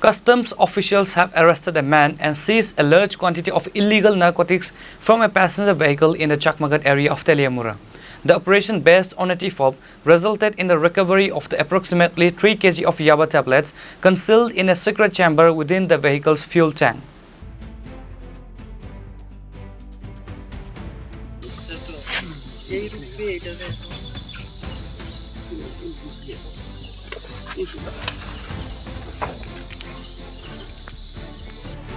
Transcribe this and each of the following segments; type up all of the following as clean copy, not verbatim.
Customs officials have arrested a man and seized a large quantity of illegal narcotics from a passenger vehicle in the Chakmaghat area of Teliamura. The operation, based on a TFOB, resulted in the recovery of the approximately 3 kg of Yaba tablets concealed in a secret chamber within the vehicle's fuel tank.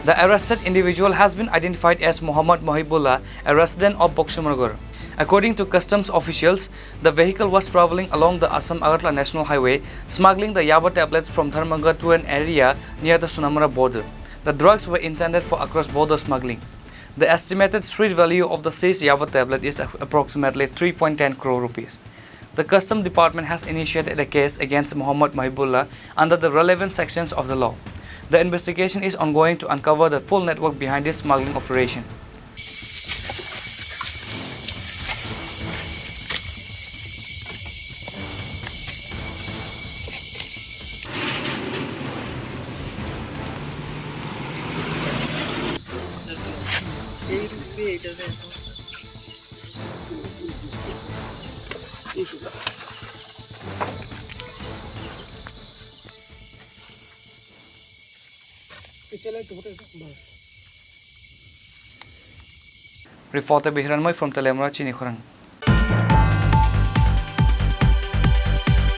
The arrested individual has been identified as Muhammad Mohibullah, a resident of Bokshumargar. According to customs officials, the vehicle was travelling along the Assam-Agartala National Highway, smuggling the Yaba tablets from Dharmanga to an area near the Sonamura border. The drugs were intended for cross-border smuggling. The estimated street value of the seized Yaba tablet is approximately 3.10 crore rupees. The Customs Department has initiated a case against Muhammad Mohibullah under the relevant sections of the law. The investigation is ongoing to uncover the full network behind this smuggling operation. Reporter Bihranmoy from Teliamura, Chini, Khorang.